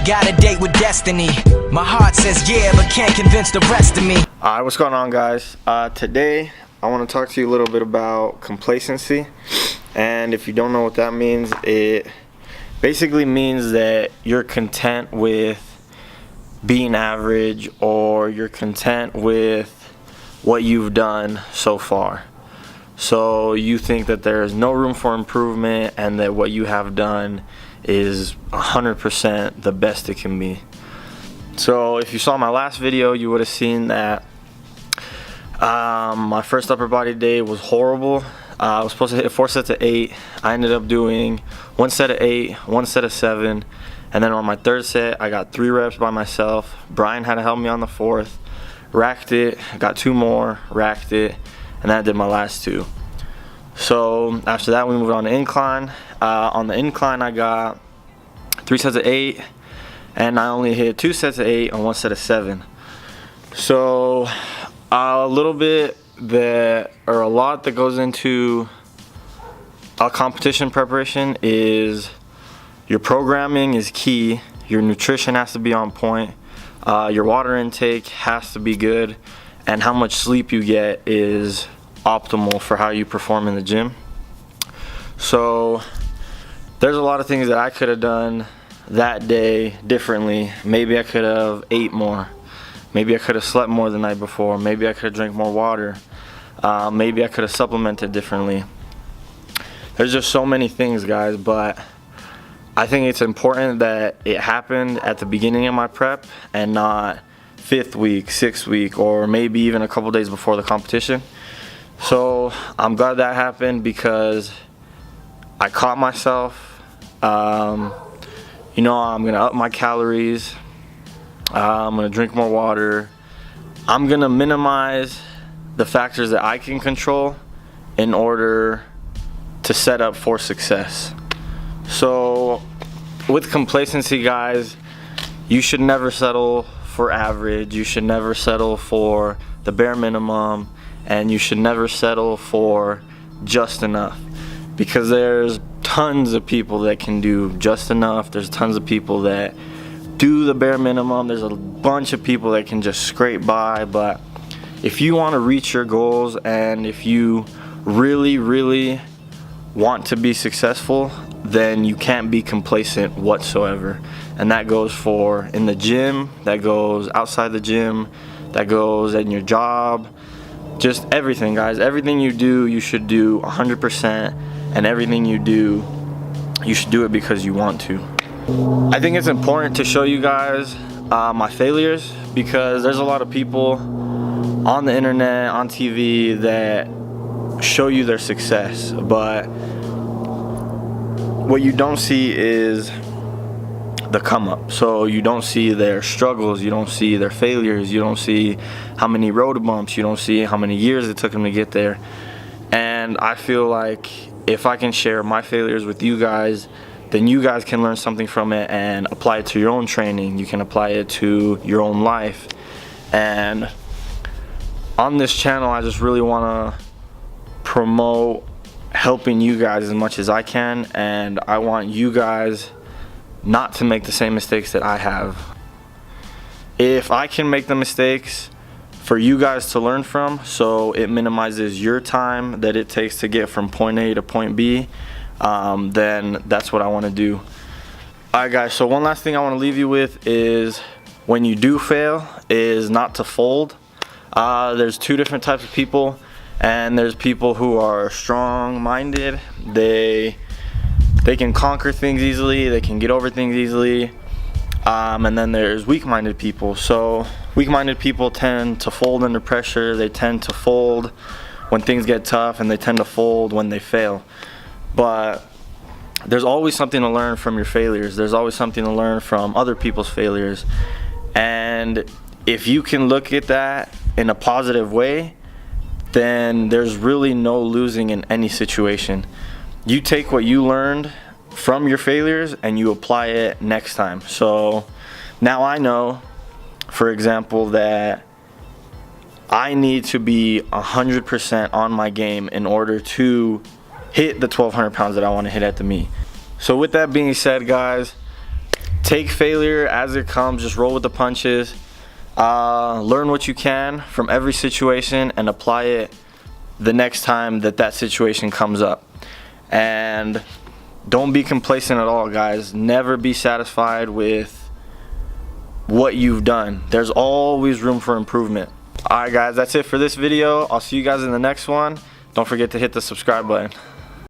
I got a date with destiny. My heart says yeah, but can't convince the rest of me. Alright, what's going on, guys? Today I want to talk to you a little bit about complacency. And if you don't know what that means, it basically means that you're content with being average, or you're content with what you've done so far. So you think that there is no room for improvement and that what you have done is 100% the best it can be. So if you saw my last video, you would have seen that my first upper body day was horrible. I was supposed to hit 4 sets of 8. I ended up doing 1 set of 8, 1 set of 7, and then on my third set I got 3 reps by myself. Brian had to help me on the 4th, racked it, got 2 more, racked it, and then I did my last 2. So after that we moved on to incline. On the incline I got 3 sets of 8, and I only hit 2 sets of 8 and 1 set of 7. So a lot that goes into a competition preparation is your programming is key, your nutrition has to be on point, your water intake has to be good, and how much sleep you get is optimal for how you perform in the gym. So there's a lot of things that I could have done that day differently. Maybe I could have ate more. Maybe I could have slept more the night before. Maybe I could have drank more water. Maybe I could have supplemented differently. There's just so many things, guys, but I think it's important that it happened at the beginning of my prep and not 5th week, 6th week, or maybe even a couple days before the competition. So I'm glad that happened because I caught myself. You know, I'm gonna up my calories. I'm gonna drink more water. I'm gonna minimize the factors that I can control in order to set up for success. So with complacency, guys, you should never settle for average. You should never settle for the bare minimum, and you should never settle for just enough, because there's tons of people that can do just enough. There's tons of people that do the bare minimum. There's a bunch of people that can just scrape by. But if you want to reach your goals, and if you really want to be successful, then you can't be complacent whatsoever. And that goes for in the gym, that goes outside the gym, that goes in your job, just everything, guys. Everything you do, you should do 100%, and everything you do, you should do it because you want to. I think it's important to show you guys my failures, because there's a lot of people on the internet, on TV, that show you their success, but what you don't see is the come up. So you don't see their struggles, you don't see their failures, you don't see how many road bumps, you don't see how many years it took them to get there. And I feel like if I can share my failures with you guys, then you guys can learn something from it and apply it to your own training. You can apply it to your own life. And on this channel, I just really want to promote helping you guys as much as I can, and I want you guys not to make the same mistakes that I have. If I can make the mistakes for you guys to learn from, so it minimizes your time that it takes to get from point A to point B, then that's what I want to do. Alright, guys, so one last thing I want to leave you with is, when you do fail, is not to fold. There's 2 different types of people, and there's people who are strong-minded. They can conquer things easily, they can get over things easily, and then there's weak-minded people. So weak-minded people tend to fold under pressure, they tend to fold when things get tough, and they tend to fold when they fail. But there's always something to learn from your failures. There's always something to learn from other people's failures. And if you can look at that in a positive way, then there's really no losing in any situation. You take what you learned from your failures and you apply it next time. So now I know, for example, that I need to be 100% on my game in order to hit the 1,200 pounds that I want to hit at the meet. So with that being said, guys, take failure as it comes, just roll with the punches. Learn what you can from every situation and apply it the next time that situation comes up. And don't be complacent at all, guys. Never be satisfied with what you've done. There's always room for improvement. Alright guys, that's it for this video. I'll see you guys in the next one. Don't forget to hit the subscribe button.